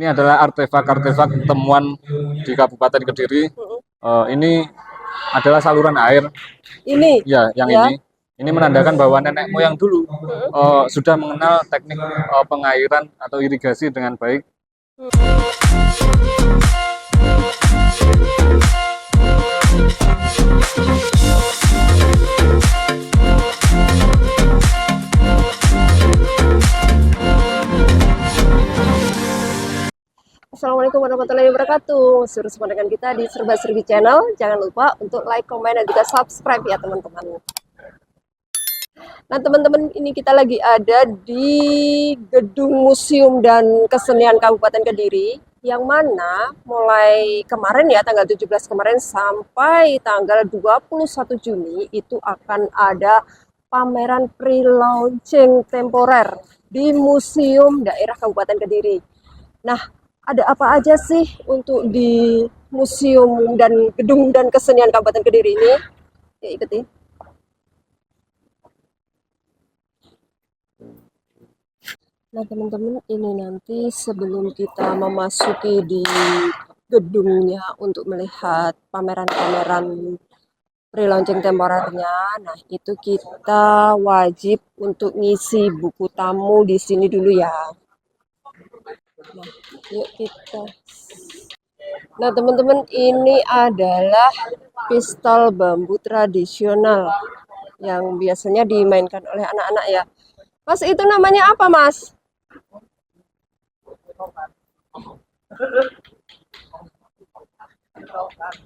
Ini adalah artefak-artefak temuan di Kabupaten Kediri. Ini adalah saluran air. Ini, ya, yang ya. Ini menandakan bahwa nenek moyang dulu sudah mengenal teknik pengairan atau irigasi dengan baik. Assalamualaikum warahmatullahi wabarakatuh. Suruh semua dengan kita di Serba Serbi Channel. Jangan lupa untuk like, komen, dan juga subscribe ya teman-teman. Nah teman-teman, ini kita lagi ada di Gedung Museum dan Kesenian Kabupaten Kediri, yang mana mulai kemarin ya, tanggal 17 kemarin sampai tanggal 21 Juni itu akan ada pameran pre-launching temporer di Museum Daerah Kabupaten Kediri. Nah, ada apa aja sih untuk di Museum dan Gedung dan Kesenian Kabupaten Kediri ini? Ya, ikuti. Nah, teman-teman, ini nanti sebelum kita memasuki di gedungnya untuk melihat pameran-pameran pre-launching temporernya, nah itu kita wajib untuk ngisi buku tamu di sini dulu ya. Nah, yuk kita. Nah, teman-teman, ini adalah pistol bambu tradisional yang biasanya dimainkan oleh anak-anak ya. Mas, itu namanya apa, Mas?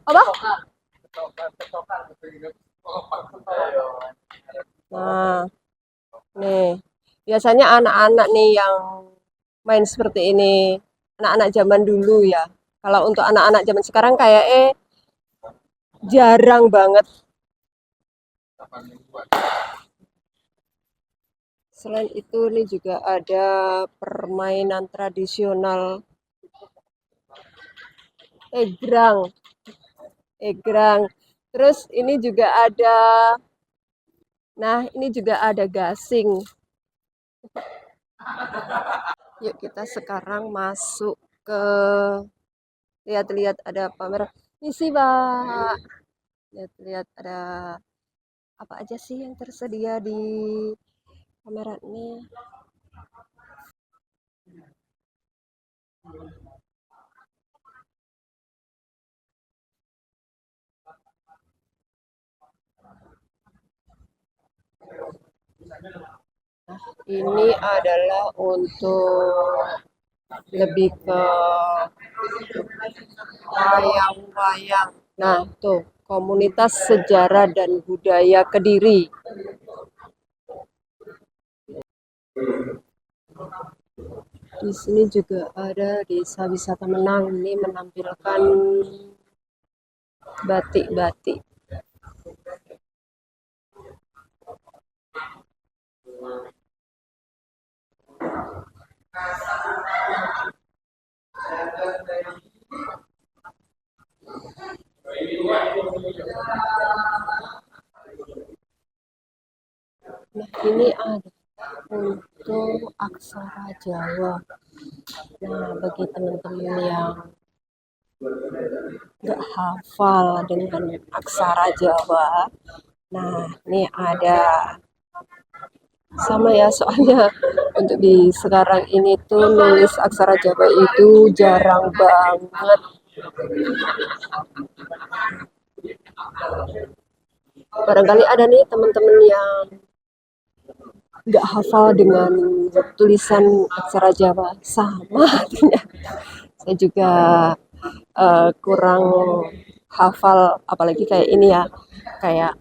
Apa? Nah, nih, biasanya anak-anak nih yang main seperti ini, anak-anak zaman dulu ya. Kalau untuk anak-anak zaman sekarang kayak jarang banget. Selain itu nih juga ada permainan tradisional egrang. Terus ini juga ada, nah ini juga ada gasing. Yuk kita sekarang masuk ke lihat-lihat ada pameran. Misi, Pak. Lihat-lihat ada apa aja sih yang tersedia di pameran ini. Nah, ini adalah untuk lebih ke wayang-wayang. Nah, tuh, komunitas sejarah dan budaya Kediri. Di sini juga ada Desa Wisata Menang, ini menampilkan batik-batik. Nah, ini ada untuk aksara Jawa. Nah, bagi teman-teman yang nggak hafal dengan aksara Jawa, nah ini ada sama ya, soalnya untuk di sekarang ini tuh nulis aksara Jawa itu jarang banget. Barangkali ada nih teman-teman yang nggak hafal dengan tulisan aksara Jawa, sama ternyata. Saya juga kurang hafal, apalagi kayak ini ya, kayak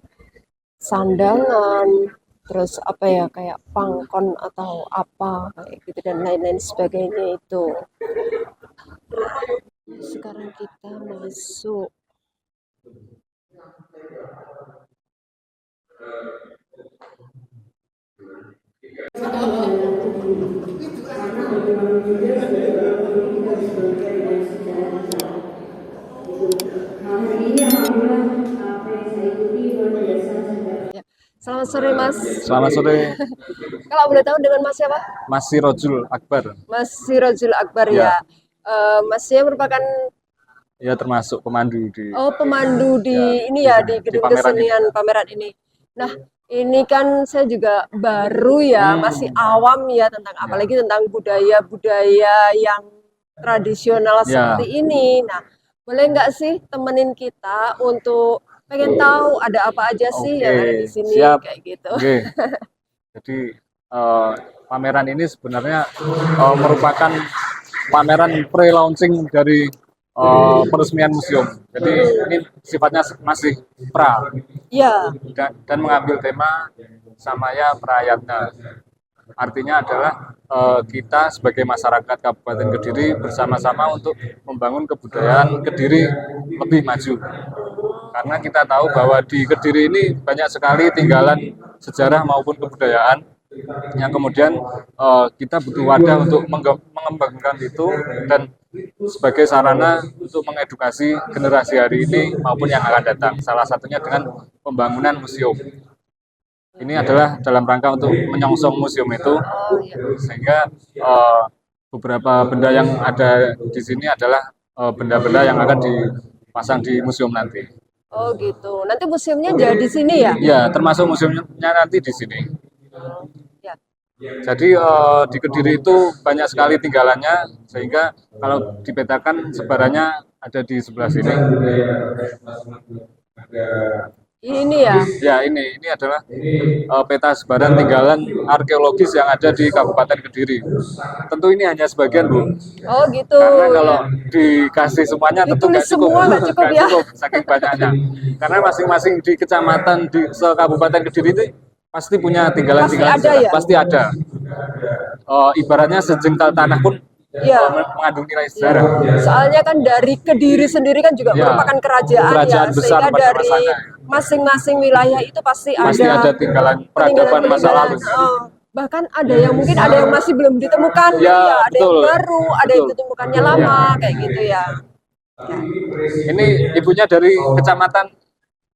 sandangan, terus apa ya, kayak pangkon atau apa kayak gitu dan lain-lain sebagainya itu. Sekarang kita masuk. Ya. Selamat sore, Mas. Selamat sore. Kalau boleh tahu dengan Mas siapa? Mas Sirojul Akbar. Mas Sirojul Akbar ya. Masnya merupakan Ya termasuk pemandu di pemandu di ya ini di ya, sini di di gedung pameran ini. kesenian pameran ini. Nah, ini kan saya juga baru ya, masih Hmm, awam ya tentang ya, apalagi tentang budaya-budaya yang tradisional ya, seperti ini. Nah, boleh nggak sih temenin kita untuk pengen tahu ada apa aja sih oke, yang ada di sini siap. kayak gitu. Oke, jadi eh, pameran ini sebenarnya merupakan pameran pre-launching dari peresmian museum. Jadi ini sifatnya masih pra Ya, dan mengambil tema Samaya Prayatna. Artinya adalah kita sebagai masyarakat Kabupaten Kediri bersama-sama untuk membangun kebudayaan Kediri lebih maju. Karena kita tahu bahwa di Kediri ini banyak sekali tinggalan sejarah maupun kebudayaan yang kemudian kita butuh wadah untuk mengembangkan itu dan sebagai sarana untuk mengedukasi generasi hari ini maupun yang akan datang. Salah satunya dengan pembangunan museum. Ini adalah dalam rangka untuk menyongsong museum itu, oh ya. sehingga beberapa benda yang ada di sini adalah benda-benda yang akan dipasang di museum nanti. Oh gitu. Nanti museumnya jadi di sini ya? Ya, termasuk museumnya nanti di sini. Ya. Jadi di Kediri itu banyak sekali tinggalannya, sehingga kalau dipetakan sebarannya ada di sebelah sini. Ini ya. Ya, ini adalah peta sebaran tinggalan arkeologis yang ada di Kabupaten Kediri. Tentu ini hanya sebagian, Bu. Oh gitu. Karena kalau Ya. dikasih semuanya tentu Ditulis nggak cukup, semua nggak cukup nggak ya. cukup saking banyaknya. Karena masing-masing di kecamatan di Kabupaten Kediri itu pasti punya tinggalan-tinggalan Pasti ada sejarah, ya? pasti ada. Ibaratnya sejengkal tanah pun Ya. mengandung nilai sejarah. Soalnya kan dari Kediri sendiri kan juga Ya, merupakan kerajaan kerajaan ya, besar sehingga pada dari masanya. masing-masing wilayah itu pasti Pasti ada ada tinggalan peradaban masa lalu. bahkan ada yang mungkin ada yang masih belum ditemukan, Ya, ya, ada yang betul. baru, ada yang Betul. ditemukannya lama, Ya. kayak gitu ya. Ini ibunya dari kecamatan.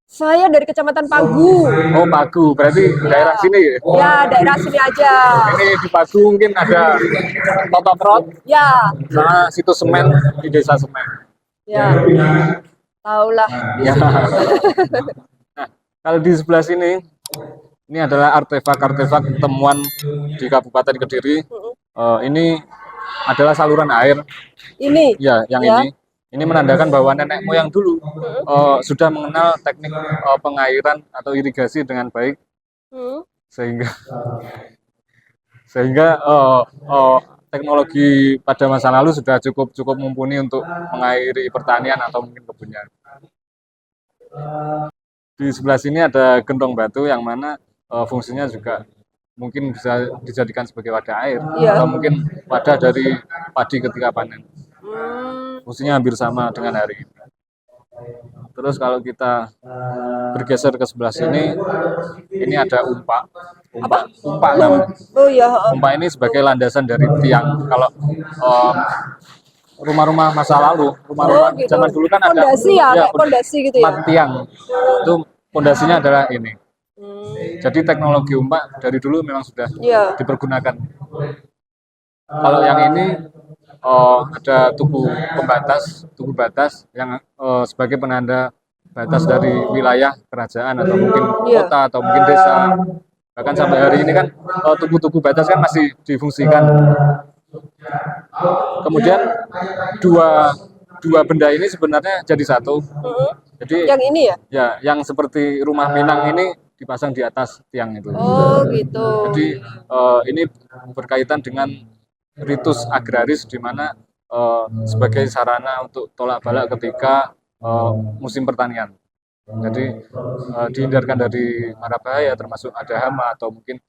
Saya dari Kecamatan Pagu. Oh, Pagu, berarti daerah sini ya? Ya, daerah sini aja. Ini di Pagu mungkin ada Totokrot Ya, sama situ semen di desa semen. ya, tahulah di Ya. sini. Nah, kalau di sebelah sini, ini adalah artefak-artefak temuan di Kabupaten Kediri. Ini adalah saluran air, Ini, ya, yang ya. ini. Ini menandakan bahwa nenek moyang dulu sudah mengenal teknik pengairan atau irigasi dengan baik, Hmm. sehingga teknologi pada masa lalu sudah cukup mumpuni untuk mengairi pertanian atau mungkin kebunnya. Di sebelah sini ada gentong batu yang mana fungsinya juga mungkin bisa dijadikan sebagai wadah air, Iya. atau mungkin wadah dari padi ketika panen. Hmm. Fungsinya hampir sama dengan hari ini. Terus kalau kita bergeser ke sebelah sini, ini ada umpak namanya. Oh ya, Umpak ini sebagai landasan dari tiang. Kalau rumah-rumah masa lalu, rumah-rumah gitu. zaman dulu kan ada Pondasi ya, kayak pondasi gitu ya. 4 tiang. Itu pondasinya adalah ini. Hmm. Jadi teknologi umpak dari dulu memang sudah Iya. dipergunakan. Kalau yang ini ada tugu batas yang sebagai penanda batas dari wilayah kerajaan atau mungkin Iya. kota atau mungkin desa. Bahkan sampai hari ini kan tugu batas kan masih difungsikan. Kemudian dua benda ini sebenarnya jadi satu. Jadi Yang ini ya? ya, yang seperti rumah Minang ini dipasang di atas tiang itu. Oh gitu. Jadi ini berkaitan dengan ritus agraris di mana sebagai sarana untuk tolak balak ketika musim pertanian. Jadi dihindarkan dari mara bahaya, termasuk ada hama atau mungkin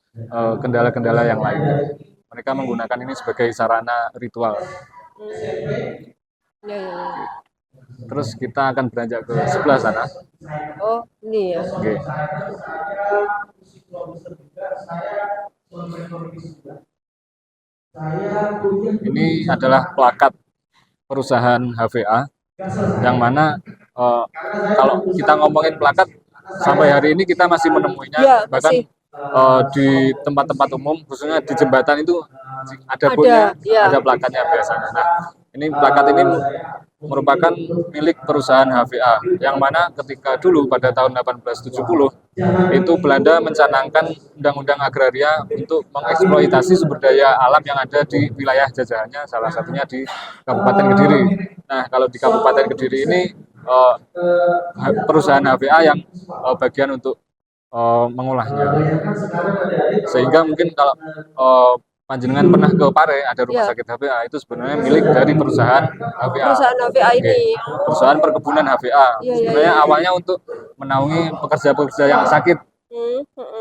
kendala-kendala yang lain. Mereka menggunakan ini sebagai sarana ritual. Ya. Terus kita akan beranjak ke sebelah sana. Oh ini ya. Oke. Ini adalah plakat perusahaan HVA, yang mana kalau kita ngomongin plakat sampai hari ini kita masih menemuinya, Ya, bahkan masih. di tempat-tempat umum, khususnya di jembatan itu ada Ada, ya. ada plakatnya biasanya. Nah, Ini plakat ini merupakan milik perusahaan HVA, yang mana ketika dulu pada tahun 1870 itu Belanda mencanangkan undang-undang agraria untuk mengeksploitasi sumber daya alam yang ada di wilayah jajahannya, salah satunya di Kabupaten Kediri. Nah, kalau di Kabupaten Kediri ini perusahaan HVA yang bagian untuk mengolahnya. Sehingga mungkin kalau panjenengan pernah ke Pare, ada rumah Ya. sakit HVA, itu sebenarnya milik dari perusahaan HVA. Perusahaan HVA Oke. ini. Perusahaan perkebunan HVA. Iya, iya, Sebenarnya iya. awalnya untuk menaungi pekerja-pekerja yang sakit,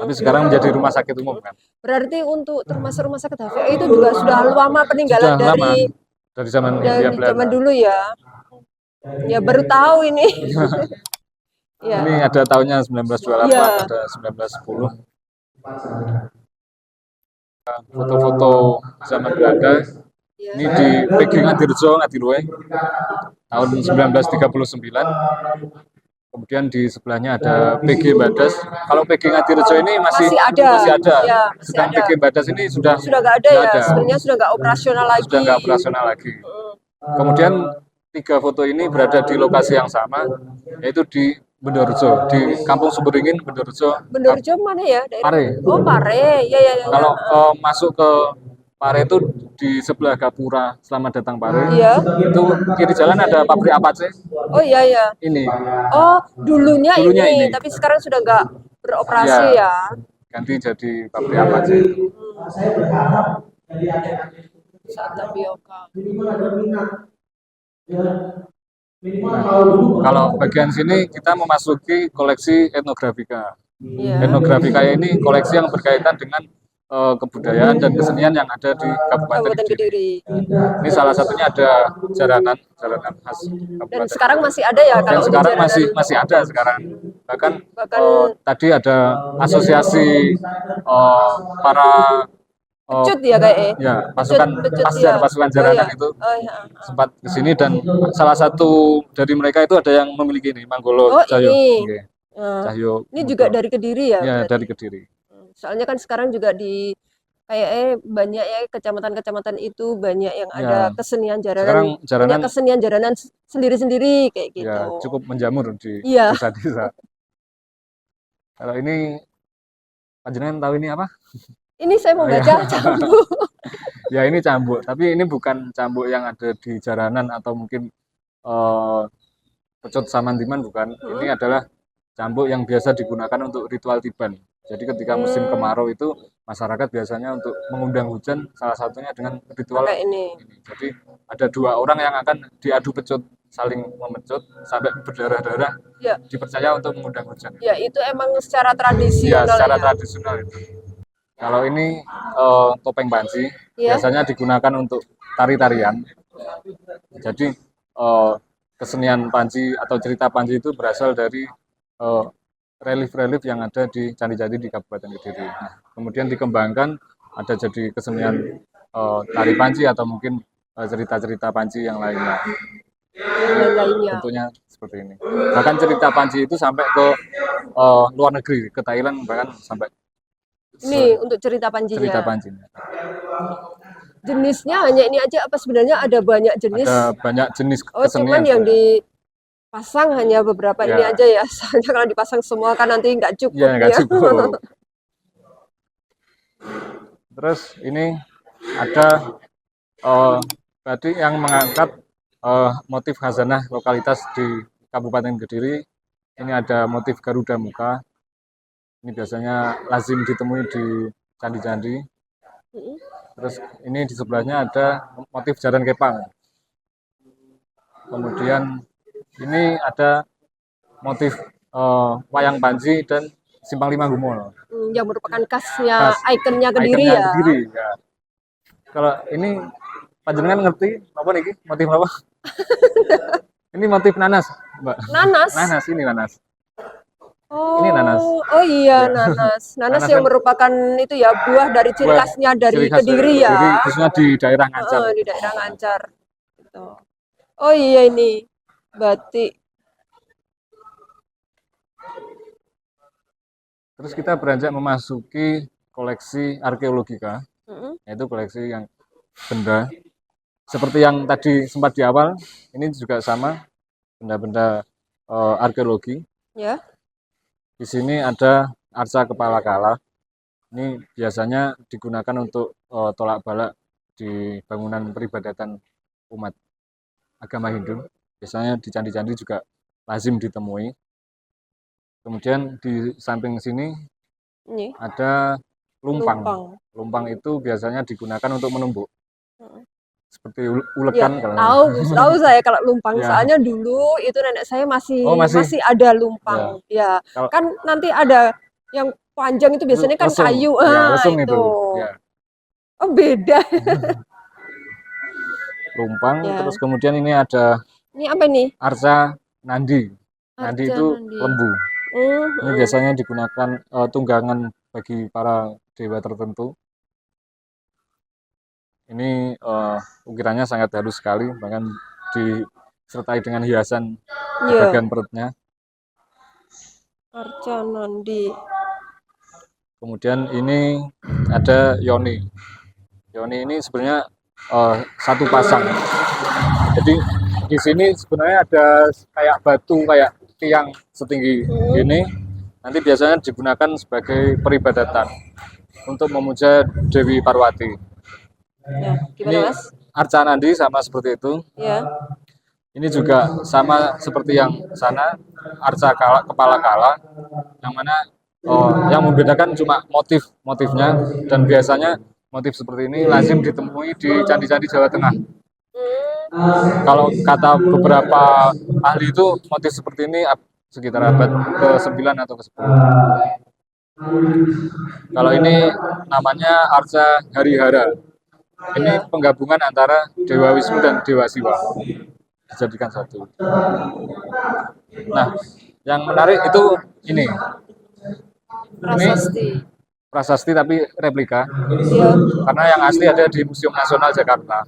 tapi sekarang menjadi rumah sakit umum kan. Berarti untuk termasuk rumah sakit HVA itu juga sudah lama peninggalan Sudah lama dari dari zaman Hindia Belanda. zaman dulu ya. Ya baru tahu ini. Ya. Ini ada tahunnya 1928, Iya. ada 1910. Foto-foto zaman Belanda. Ya. Ini di PG Ngadirejo, Ngadiluwe, tahun 1939. Kemudian di sebelahnya ada PG Badas. Kalau PG Ngadirejo ini masih ada. Ya, Sedang masih ada. PG Badas ini sudah nggak ada ya. Sebenarnya sudah nggak operasional lagi. Sudah nggak operasional lagi. Kemudian 3 foto ini berada di lokasi yang sama, yaitu di Bendorejo, di Kampung Sumberingin, Bendorejo. Bendorejo mana ya? Pare. Oh, Pare. Ya, ya, ya. Kalau masuk ke Pare itu di sebelah Gapura Selamat Datang Pare. Iya. Itu kiri jalan ada pabrik Apache. Oh iya ya. Ini. Oh, dulunya ini, tapi sekarang sudah nggak beroperasi ya. Ganti jadi pabrik Apache itu. Saya berharap dari adik-adik Saat tapioka. minimal ada minat, ya minimal Kalau bagian sini kita memasuki koleksi etnografika. Iya. Etnografika ini koleksi yang berkaitan dengan kebudayaan dan kesenian yang ada di Kabupaten Kediri. Ini salah satunya ada jaranan khas Kabupaten. Dan sekarang masih ada ya Dan kalau untuk sekarang jaranan? masih ada sekarang. Bahkan tadi ada asosiasi para Pecut ya kayaknya. ya pasukan Pecut, pasukan jaranan itu iya. sempat ke sini, dan salah satu dari mereka itu ada yang memiliki ini Manggolo Oh, Cahyo. ini. Oke. Nah, Cahyo. ini juga dari Kediri ya? Ya, berarti? dari Kediri. Soalnya kan sekarang juga di banyak ya kecamatan-kecamatan itu banyak yang Ya. ada kesenian Sekarang jaranan, jaranan banyak kesenian jaranan sendiri-sendiri kayak gitu. ya cukup menjamur di Iya. desa-desa. Kalau ini panjenengan tahu ini apa? Ini saya mau baca cambuk. Ya ini cambuk, tapi ini bukan cambuk yang ada di jaranan atau mungkin pecut samandiman, bukan. Ini adalah cambuk yang biasa digunakan untuk ritual tiban. Jadi ketika musim kemarau itu masyarakat biasanya untuk mengundang hujan, salah satunya dengan ritual Kayak ini. Jadi ada 2 orang yang akan diadu pecut, saling memecut sampai berdarah-darah. Ya. Dipercaya untuk mengundang hujan. Ya, itu emang secara Ya, tradisional secara ya. tradisional itu. Kalau ini topeng panci, Ya. biasanya digunakan untuk tari-tarian. Jadi kesenian panci atau cerita panci itu berasal dari relief-relief yang ada di candi-candi di Kabupaten Kediri. Nah, kemudian dikembangkan ada jadi kesenian tari panci atau mungkin cerita-cerita panci yang lainnya. Tentunya seperti ini. Bahkan cerita panci itu sampai ke luar negeri, ke Thailand, bahkan sampai Ini untuk cerita pancinya. cerita pancinya. Jenisnya hanya ini aja apa sebenarnya ada banyak jenis? Ada banyak jenis Oh, kesenian. cuman yang dipasang hanya beberapa ini aja ya. Soalnya kalau dipasang semua kan nanti nggak cukup. Ya, nggak cukup. Terus ini ada batik yang mengangkat motif khazanah lokalitas di Kabupaten Kediri. Ini ada motif Garuda Muka. Ini biasanya lazim ditemui di candi-candi. Terus ini di sebelahnya ada motif Jaran Kepang. Kemudian ini ada motif wayang panji dan Simpang Lima Gumul. Yang merupakan khasnya, ikonnya Kediri Ikonnya ya. Kediri, ya. Kalau ini panjenengan ngerti apa nih motif apa? Ini motif nanas, Mbak. Nanas. Nanas, ini nanas. Oh, Ini nanas. Oh iya, nanas. Nanas yang kan merupakan itu ya buah dari ciri buah khasnya dari ciri khas Kediri ya. Kediri, khususnya di daerah Ngancar. Di daerah Ngancar. Gitu. Oh iya, ini batik. Terus kita beranjak memasuki koleksi arkeologika, yaitu koleksi yang benda seperti yang tadi sempat di awal, ini juga sama benda-benda arkeologi. Ya. Di sini ada arca kepala kala. Ini biasanya digunakan untuk tolak balak di bangunan peribadatan umat agama Hindu. Biasanya di candi-candi juga lazim ditemui. Kemudian di samping sini Ini ada lumpang. lumpang. Lumpang itu biasanya digunakan untuk menumbuk. Heeh. Seperti Ya, ulekan kalau tahu saya kalau lumpang. Ya. Soalnya dulu itu nenek saya masih Oh, masih? ada lumpang. Ya. Kalau- Kan nanti ada yang panjang itu biasanya kan lesung. kayu. Ya, lesung itu. Ya. Oh, beda. Lumpang, Ya. terus kemudian ini ada Ini apa nih? arca nandi. Nandi Arca itu nandi. lembu. Ini Hmm. biasanya digunakan tunggangan bagi para dewa tertentu. Ini ukirannya sangat halus sekali, bahkan disertai dengan hiasan di Ya. bagian perutnya. Arca nandi. Kemudian ini ada yoni. Yoni ini sebenarnya satu pasang. Jadi di sini sebenarnya ada kayak batu, kayak tiang setinggi ini. Nanti biasanya digunakan sebagai peribadatan untuk memuja Dewi Parwati. Ya, Ini gimana Mas? arca nandi sama seperti itu. Ya. Ini juga sama seperti yang sana, arca kepala kala, yang mana yang membedakan cuma motifnya, dan biasanya motif seperti ini lazim ditemui di candi-candi Jawa Tengah. Kalau kata beberapa ahli itu motif seperti ini sekitar abad ke-9 atau ke-10. Kalau ini namanya arca Harihara. Ini penggabungan antara Dewa Wisnu dan Dewa Siwa. Dijadikan satu. Nah, yang menarik itu ini. Prasasti. Prasasti tapi replika. Ya. Karena yang asli ada di Museum Nasional Jakarta.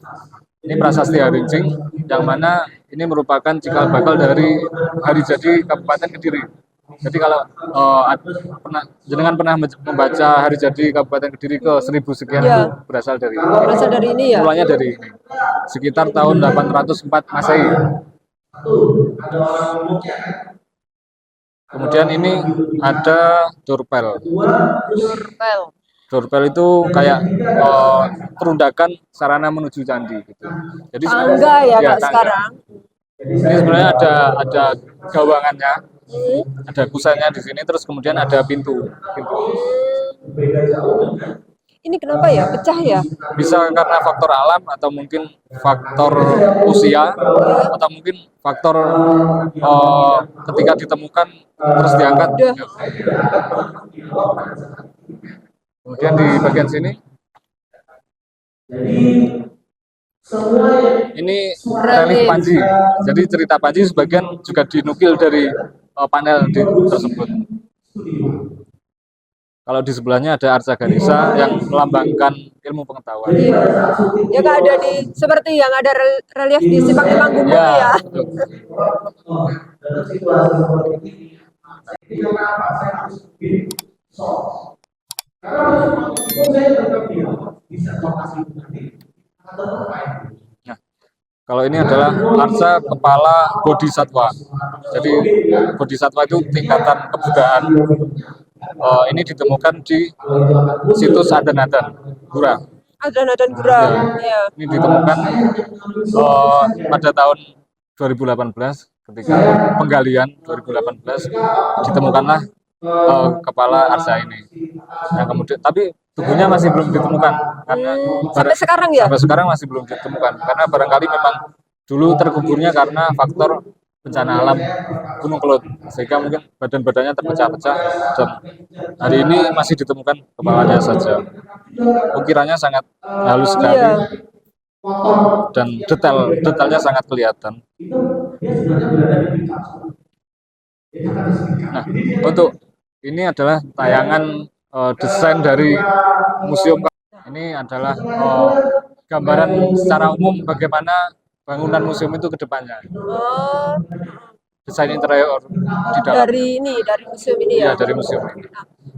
Ini prasasti Haringcing, yang mana ini merupakan cikal bakal dari hari jadi Kabupaten Kediri. Jadi kalau jenengan pernah membaca hari jadi Kabupaten Kediri ke 1000 sekian Ya. itu berasal dari ini. Berasal dari ini ya? Mulanya dari ini. Sekitar tahun 804 Masehi. Kemudian ini ada dorpel. Dorpel. Dorpel itu kayak perundakan sarana menuju candi gitu. Jadi Tangga ya, Kak, tangga. sekarang. Ini sebenarnya ada gawangannya, ada kusennya di sini, terus kemudian ada pintu. Ini kenapa ya? Pecah ya? Bisa karena faktor alam atau mungkin faktor usia atau mungkin faktor ketika ditemukan terus diangkat. Udah. Kemudian di bagian sini ini relief Panji. Jadi cerita Panji sebagian juga dinukil dari panel tersebut. Kalau di sebelahnya ada Arca Ganesha yang melambangkan ilmu pengetahuan. Iya. Ya Kak, ada di seperti yang ada relief di Simpang Lima Gumul ya. betul. Dalam situasi seperti ini, jadi kenapa saya harus bikin sos? Karena meskipun saya berpikir bisa lokasi nanti atau apa itu? Nah, kalau ini adalah arca kepala bodhisatwa. Jadi bodhisatwa itu tingkatan kebudayaan. Ini ditemukan di situs Adan-Adan, Gura. Adan-Adan Gura. Ya. Ini ditemukan pada tahun 2018 ketika penggalian 2018 ditemukanlah kepala arca ini. Yang kemudian tapi tubuhnya masih belum ditemukan karena Sampai sekarang ya? sampai sekarang masih belum ditemukan karena barangkali memang dulu terkuburnya karena faktor bencana alam Gunung Kelut sehingga mungkin badan-badannya terpecah-pecah dan hari ini masih ditemukan kepalanya saja. Ukirannya sangat halus sekali. Iya. Dan detailnya sangat kelihatan. Nah, untuk ini adalah tayangan desain dari museum. Ini adalah gambaran secara umum bagaimana bangunan museum itu ke depannya. Oh, Desain interior di dalam. dari museum ini Iya, ya. dari museum ini.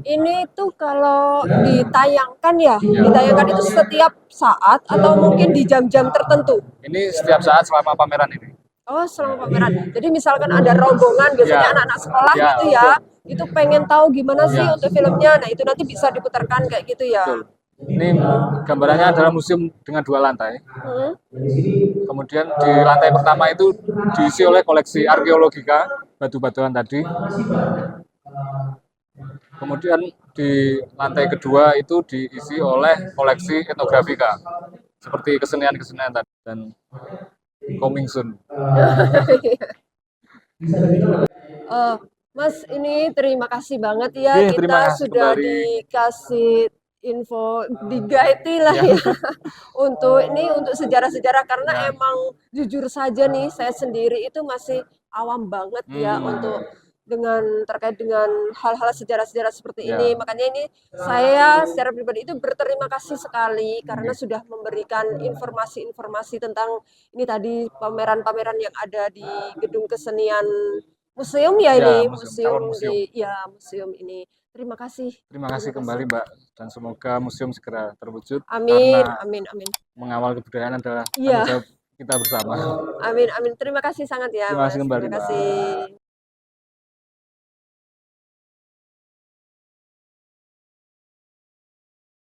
Ini tuh kalau ditayangkan ya, ditayangkan itu setiap saat atau mungkin di jam-jam tertentu. Ini setiap saat selama pameran ini. Oh, selama pameran. Jadi misalkan ada rombongan, biasanya Ya. anak-anak sekolah Ya, gitu ya, itu pengen tahu gimana sih Ya. untuk filmnya. Nah, itu nanti bisa diputarkan kayak gitu ya. Betul. Ini gambarannya adalah museum dengan 2 lantai. Hmm. Kemudian di lantai pertama itu diisi oleh koleksi arkeologika, batu-batuan tadi. Kemudian di lantai kedua itu diisi oleh koleksi etnografika, seperti kesenian-kesenian tadi dan coming soon. Eh, Mas, ini terima kasih banget ya, Iya, terima kita kasih sudah kembali. dikasih info, di-guide lah ya untuk sejarah-sejarah, karena Ya. emang jujur saja nih saya sendiri itu masih awam banget ya untuk terkait dengan hal-hal sejarah-sejarah seperti Ya. ini. Makanya ini saya secara pribadi itu berterima kasih sekali karena sudah memberikan informasi-informasi tentang ini tadi pameran-pameran yang ada di gedung kesenian museum ya, Ya, ini museum, calon museum ini. Terima kasih. Terima kasih kembali Mbak, dan semoga museum segera terwujud Amin, karena amin, amin. mengawal kebudayaan adalah Iya. tanggung jawab kita bersama. Amin, amin. Terima kasih sangat ya, Terima kasih Mas. kembali, Terima Mbak. kasih.